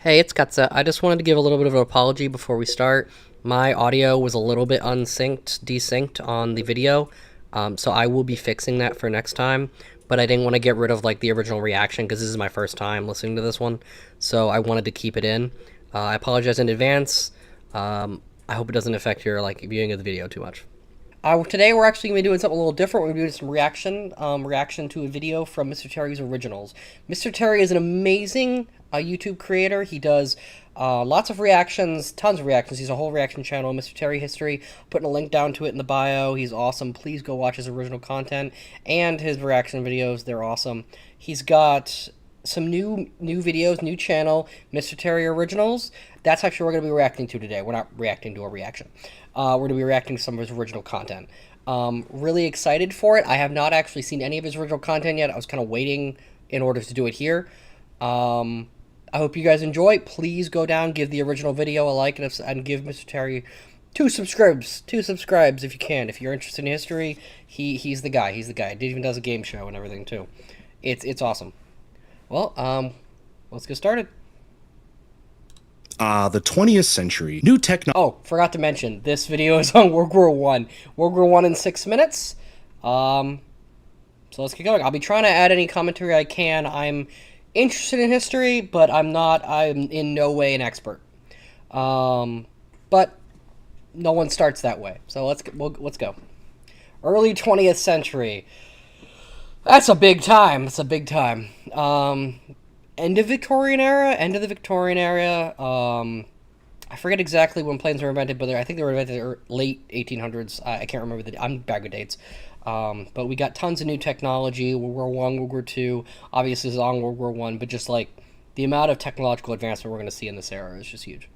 Hey, it's Katze. I just wanted to give a little bit of an apology before we start. My audio was a little bit desynced on the video, so I will be fixing that for next time. But I didn't want to get rid of like the original reaction because this is my first time listening to this one, so I wanted to keep it in. I apologize in advance. I hope it doesn't affect your viewing of the video too much. Today we're actually going to be doing something a little different. We're going to be doing some reaction to a video from Mr. Terry's Originals. Mr. Terry is an amazing YouTube creator. He does lots of reactions, tons of reactions. He's a whole reaction channel, Mr. Terry History. Putting a link down to it in the bio. He's awesome. Please go watch his original content and his reaction videos. They're awesome. He's got some new videos, new channel, Mr. Terry Originals. That's actually what we're going to be reacting to today. We're not reacting to a reaction. We're going to be reacting to some of his original content. Really excited for it. I have not actually seen any of his original content yet. I was kind of waiting in order to do it here. I hope you guys enjoy. Please go down, give the original video a like, and give Mr. Terry two subscribes if you can. If you're interested in history, he's the guy. He's the guy. He even does a game show and everything too. It's awesome. Well, let's get started. The 20th century. New technology. Oh, forgot to mention, this video is on World War I. World War I in 6 minutes. So let's get going. I'll be trying to add any commentary I can. I'm interested in history, but I'm in no way an expert. But no one starts that way. So let's go. Early 20th century. That's a big time. It's a big time. End of the Victorian era. I forget exactly when planes were invented, but I think they were invented late 1800s. I can't remember I'm bad with dates. But we got tons of new technology. World War I, World War II, obviously is on World War I, but just like the amount of technological advancement we're going to see in this era is just huge.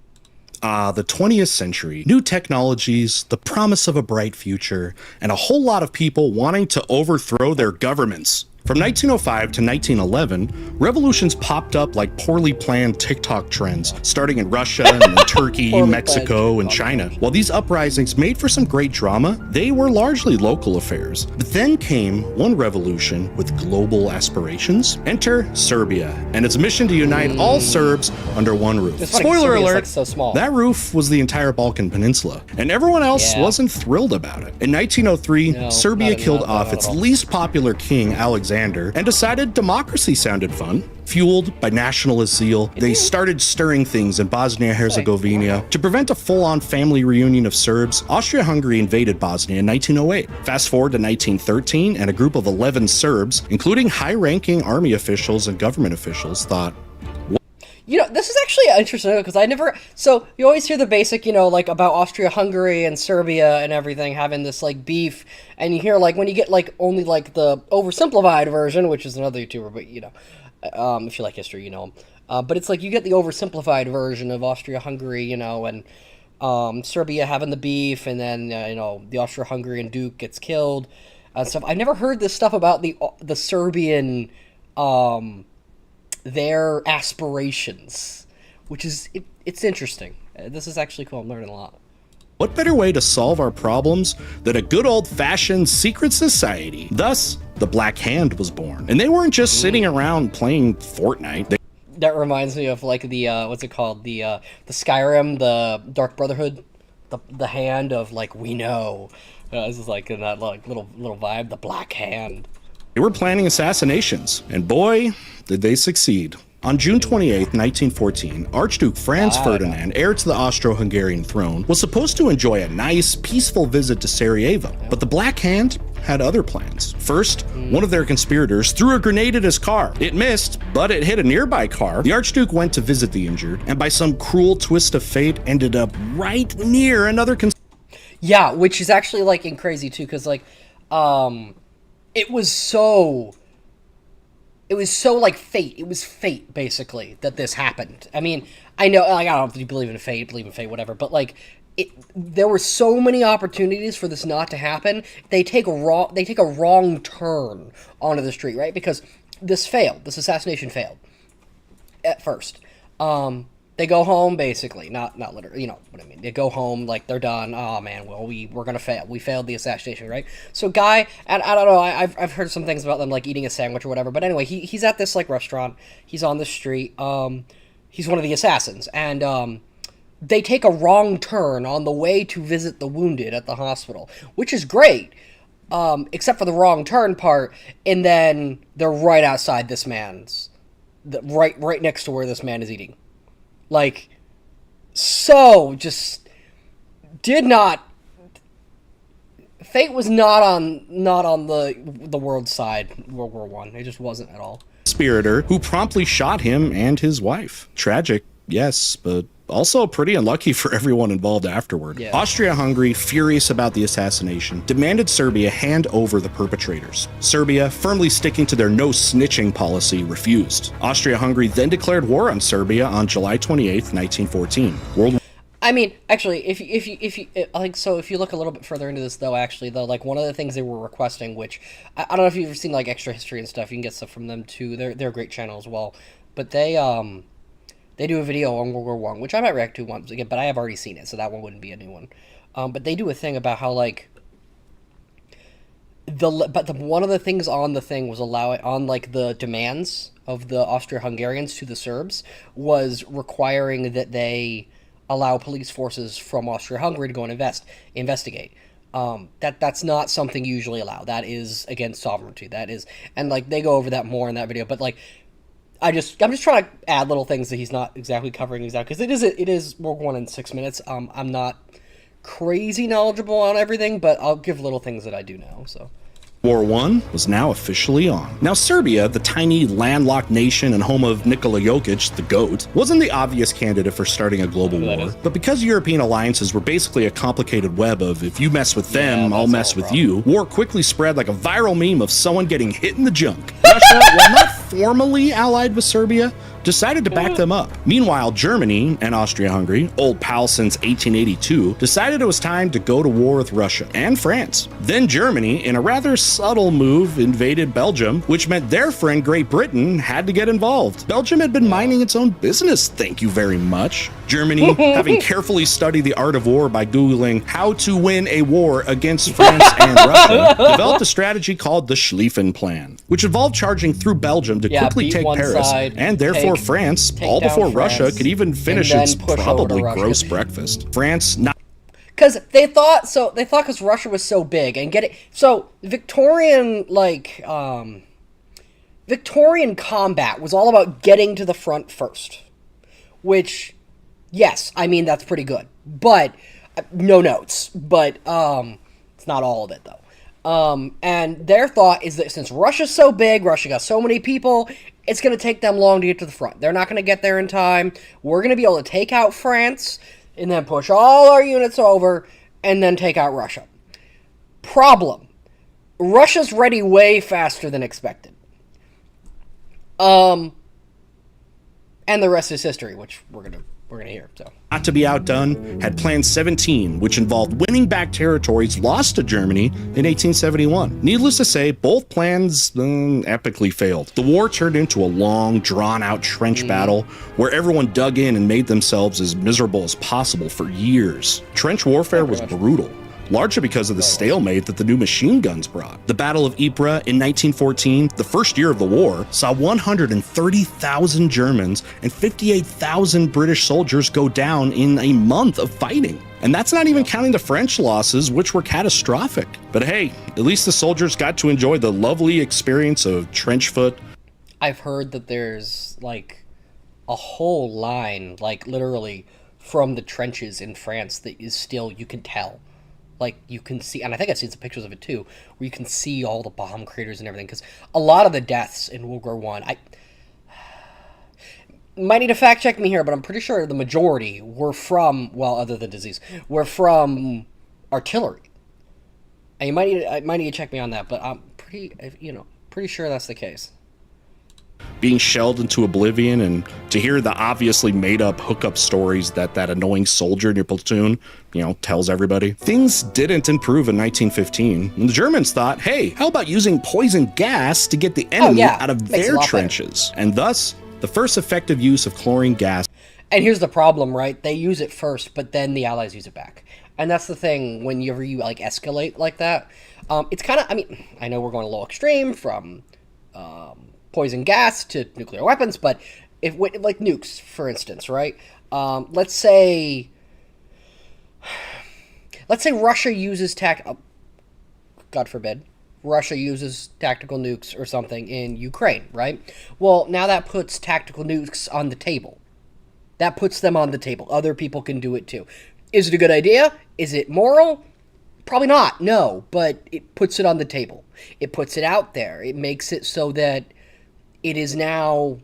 The 20th century. New technologies, the promise of a bright future, and a whole lot of people wanting to overthrow their governments. From 1905 to 1911, revolutions popped up like poorly planned TikTok trends, starting in Russia and then Turkey, Mexico, and China. While these uprisings made for some great drama, they were largely local affairs. But then came one revolution with global aspirations. Enter Serbia, and its mission to unite all Serbs under one roof. Spoiler alert, so small. That roof was the entire Balkan Peninsula, and everyone else wasn't thrilled about it. In 1903, Serbia killed off its least popular king, Alexander, and decided democracy sounded fun. Fueled by nationalist zeal, they started stirring things in Bosnia-Herzegovina. To prevent a full-on family reunion of Serbs, Austria-Hungary invaded Bosnia in 1908. Fast forward to 1913, and a group of 11 Serbs, including high-ranking army officials and government officials, thought, you know, this is actually interesting because so you always hear the basic, like about Austria-Hungary and Serbia and everything having this like beef, and you hear like when you get like only like the oversimplified version, which is another YouTuber, but if you like history, you know him. But it's like you get the oversimplified version of Austria-Hungary, and Serbia having the beef, and then the Austro-Hungarian Duke gets killed and stuff. I never heard this stuff about the Serbian their aspirations, which is it's interesting. This is actually cool. I'm learning a lot. what better way to solve our problems than a good old-fashioned secret society? Thus, the Black Hand was born. And they weren't just sitting around playing Fortnite. That reminds me of like the what's it called, the Skyrim, the Dark Brotherhood, the hand of like we know. This is like in that like little vibe, the Black Hand. They were planning assassinations, and boy, did they succeed. On June 28, 1914, Archduke Franz Ferdinand, heir to the Austro-Hungarian throne, was supposed to enjoy a nice, peaceful visit to Sarajevo, but the Black Hand had other plans. First, one of their conspirators threw a grenade at his car. It missed, but it hit a nearby car. The Archduke went to visit the injured, and by some cruel twist of fate, ended up right near another Yeah, which is actually like crazy too, because like, it was so like fate. It was fate, basically, that this happened. I mean, I know, like, I don't know if you believe in fate, whatever, but like, there were so many opportunities for this not to happen. They take a wrong turn onto the street, right? Because this failed. This assassination failed at first. They go home, basically, not literally, you know what I mean. They go home, like, they're done. Oh, man, well, we're gonna fail. We failed the assassination, right? So guy, and I don't know, I've heard some things about them, like, eating a sandwich or whatever, but anyway, he's at this, like, restaurant. He's on the street. he's one of the assassins, and they take a wrong turn on the way to visit the wounded at the hospital, which is great, except for the wrong turn part, and then they're right outside this man's, right next to where this man is eating. Like, so just did not. Fate was not on the world's side. World War One. It just wasn't at all. Conspirator who promptly shot him and his wife. Tragic, yes, but also pretty unlucky for everyone involved afterward. Yeah. Austria-Hungary, furious about the assassination, demanded Serbia hand over the perpetrators. Serbia, firmly sticking to their no snitching policy, refused. Austria-Hungary then declared war on Serbia on July 28th, 1914. I mean, actually, if you like, so if you look a little bit further into this, though, like one of the things they were requesting, which I don't know if you've ever seen like Extra History and stuff, you can get stuff from them too. They're a great channel as well, but they do a video on World War One, which I might react to once again, but I have already seen it, so that one wouldn't be a new one. But they do a thing about how like one of the things on the thing was on like the demands of the Austro-Hungarians to the Serbs was requiring that they allow police forces from Austria-Hungary to go and investigate. That's not something usually allowed. That is against sovereignty. That is, and like they go over that more in that video. But like, I'm just trying to add little things that he's not exactly covering because it is World War I in 6 minutes. I'm not crazy knowledgeable on everything, but I'll give little things that I do know. So. War I was now officially on. Now Serbia, the tiny landlocked nation and home of Nikola Jokic, the GOAT, wasn't the obvious candidate for starting a global war. But because European alliances were basically a complicated web of if you mess with them, I'll mess with you, war quickly spread like a viral meme of someone getting hit in the junk. Russia, while not formally allied with Serbia, decided to back them up. Meanwhile, Germany and Austria-Hungary, old pals since 1882, decided it was time to go to war with Russia and France. Then Germany, in a rather subtle move, invaded Belgium, which meant their friend Great Britain had to get involved. Belgium had been minding its own business, thank you very much. Germany, having carefully studied the art of war by Googling how to win a war against France and Russia, developed a strategy called the Schlieffen Plan, which involved charging through Belgium to quickly take Paris, and therefore France, all before Russia could even finish its probably gross breakfast. France not because they thought because Russia was so big and Victorian Victorian combat was all about getting to the front first, which yes, I mean that's pretty good, but no notes, but it's not all of it though. And their thought is that since Russia's so big, Russia got so many people, it's going to take them long to get to the front. They're not going to get there in time. We're going to be able to take out France and then push all our units over and then take out Russia. Problem. Russia's ready way faster than expected. And the rest is history, which we're gonna hear. So. Not to be outdone, had Plan 17, which involved winning back territories lost to Germany in 1871. Needless to say, both plans epically failed. The war turned into a long, drawn-out trench battle where everyone dug in and made themselves as miserable as possible for years. Trench warfare was brutal, largely because of the stalemate that the new machine guns brought. The Battle of Ypres in 1914, the first year of the war, saw 130,000 Germans and 58,000 British soldiers go down in a month of fighting. And that's not even counting the French losses, which were catastrophic. But hey, at least the soldiers got to enjoy the lovely experience of trench foot. I've heard that there's like a whole line, like literally from the trenches in France that is still, you can tell. Like, you can see, and I think I've seen some pictures of it too, where you can see all the bomb craters and everything, because a lot of the deaths in World War I might need to fact check me here, but I'm pretty sure the majority were from, well, other than disease, were from artillery. And you might need to check me on that, but I'm pretty sure that's the case. Being shelled into oblivion, and to hear the obviously made-up hookup stories that annoying soldier in your platoon, tells everybody. Things didn't improve in 1915 when the Germans thought, hey, how about using poison gas to get the enemy out of their trenches? Better. And thus, the first effective use of chlorine gas. And here's the problem, right? They use it first, but then the Allies use it back. And that's the thing, whenever you like escalate like that, it's kind of, I know we're going a little extreme from poison gas to nuclear weapons, but if like nukes, for instance, right? Let's say Russia uses God forbid, Russia uses tactical nukes or something in Ukraine, right? Well, now that puts tactical nukes on the table. That puts them on the table. Other people can do it too. Is it a good idea? Is it moral? Probably not, no, but it puts it on the table. It puts it out there. It makes it so that it is now,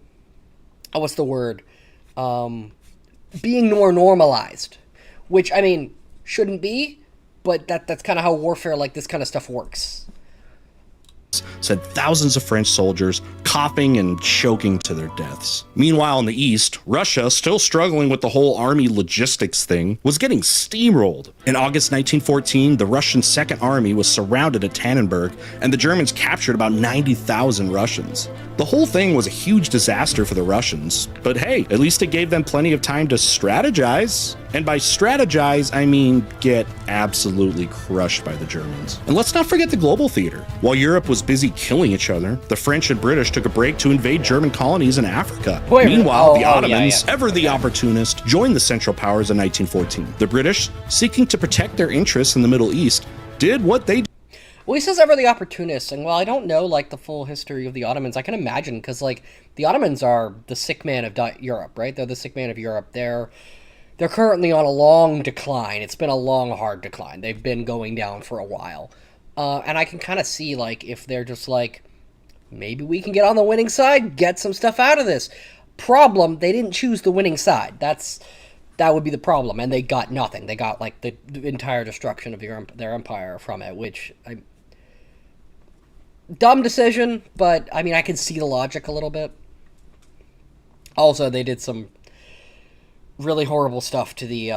what's the word? Being more normalized. Which, I mean, shouldn't be, but that's kind of how warfare like this kind of stuff works. Sent thousands of French soldiers coughing and choking to their deaths. Meanwhile, in the east, Russia, still struggling with the whole army logistics thing, was getting steamrolled. In August 1914, the Russian Second Army was surrounded at Tannenberg, and the Germans captured about 90,000 Russians. The whole thing was a huge disaster for the Russians, but hey, at least it gave them plenty of time to strategize. And by strategize, I mean get absolutely crushed by the Germans. And let's not forget the global theater. While Europe was busy killing each other, the French and British took a break to invade German colonies in Africa. Meanwhile, the Ottomans, ever the opportunist, joined the Central Powers in 1914. The British, seeking to protect their interests in the Middle East, did what they did. Well, he says ever the opportunist, and while I don't know, like, the full history of the Ottomans, I can imagine, because, like, the Ottomans are the sick man of Europe, right? They're the sick man of Europe. They're currently on a long decline. It's been a long, hard decline. They've been going down for a while. And I can kind of see, like, if they're just like, maybe we can get on the winning side, get some stuff out of this. Problem, they didn't choose the winning side. That would be the problem, and they got nothing. They got, like, the entire destruction of their empire from it, which... Dumb decision, but, I mean, I can see the logic a little bit. Also, they did some really horrible stuff to the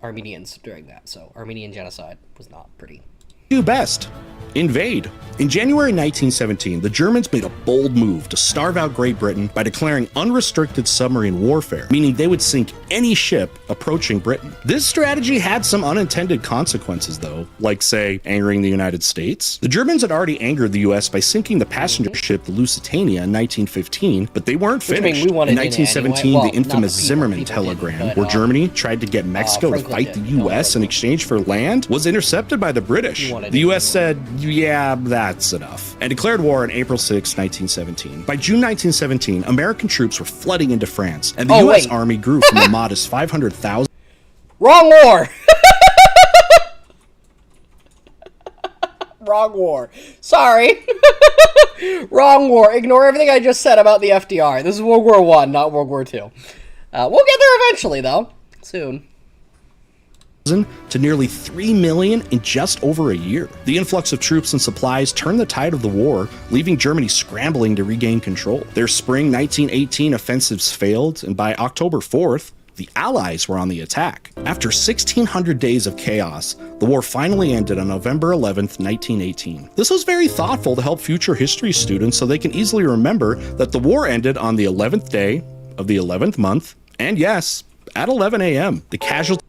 Armenians during that, so Armenian genocide was not pretty. Do best. Invade. In January 1917, the Germans made a bold move to starve out Great Britain by declaring unrestricted submarine warfare, meaning they would sink any ship approaching Britain. This strategy had some unintended consequences, though, like, say, angering the United States. The Germans had already angered the US by sinking the passenger ship the Lusitania in 1915, but they weren't finished. In 1917, the infamous Zimmermann telegram, where Germany tried to get Mexico to fight the US in exchange for land, was intercepted by the British. The US said, yeah, that's enough, and declared war on April 6, 1917. By June 1917, American troops were flooding into France, and the US Army grew from a modest 500,000... Wrong war! Wrong war. Sorry. Wrong war. Ignore everything I just said about the FDR. This is World War I, not World War II. We'll get there eventually, though. Soon. To nearly 3 million in just over a year. The influx of troops and supplies turned the tide of the war, leaving Germany scrambling to regain control. Their spring 1918 offensives failed, and by October 4th, the Allies were on the attack. After 1,600 days of chaos, the war finally ended on November 11th, 1918. This was very thoughtful to help future history students so they can easily remember that the war ended on the 11th day of the 11th month, and yes, at 11 a.m. The casualties...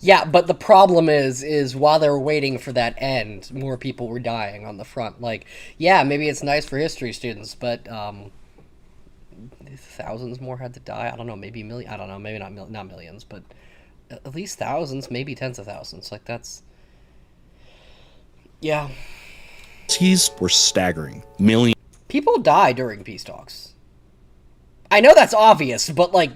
Yeah, but the problem is while they were waiting for that end, more people were dying on the front. Like, yeah, maybe it's nice for history students, but thousands more had to die. I don't know, maybe million. I don't know, maybe not millions, but at least thousands, maybe tens of thousands. Like, that's... Yeah. These were staggering. Millions. People die during peace talks. I know that's obvious, but, like,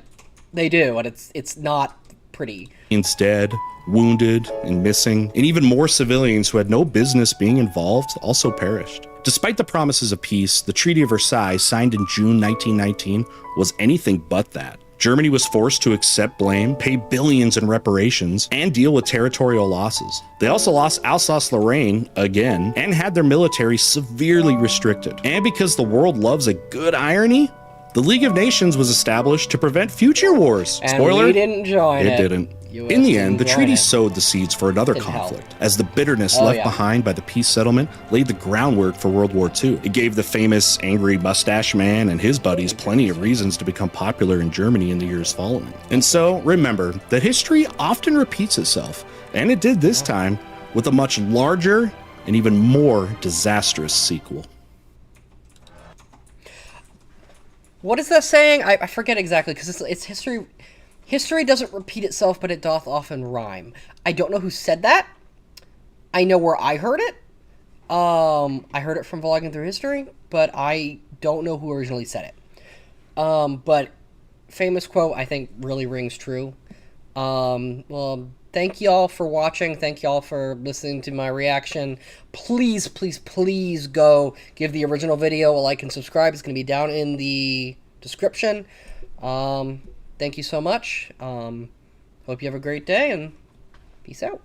they do, and it's not pretty. Dead, wounded, and missing, and even more civilians who had no business being involved also perished. Despite the promises of peace, the Treaty of Versailles, signed in June 1919, was anything but that. Germany was forced to accept blame, pay billions in reparations, and deal with territorial losses. They also lost Alsace-Lorraine again, and had their military severely restricted. And because the world loves a good irony, the League of Nations was established to prevent future wars. And Spoiler, we didn't join it. It didn't. In the end, the treaty sowed the seeds for another conflict, as the bitterness left behind by the peace settlement laid the groundwork for World War II. It gave the famous angry mustache man and his buddies plenty of reasons to become popular in Germany in the years following. And so, remember that history often repeats itself, and it did this time with a much larger and even more disastrous sequel. What is that saying? I forget exactly, because it's history. History doesn't repeat itself, but it doth often rhyme. I don't know who said that. I know where I heard it. I heard it from Vlogging Through History, but I don't know who originally said it. But famous quote, I think, really rings true. Well, thank y'all for watching. Thank y'all for listening to my reaction. Please, please, please go give the original video a like and subscribe. It's going to be down in the description. Thank you so much. Hope you have a great day, and peace out.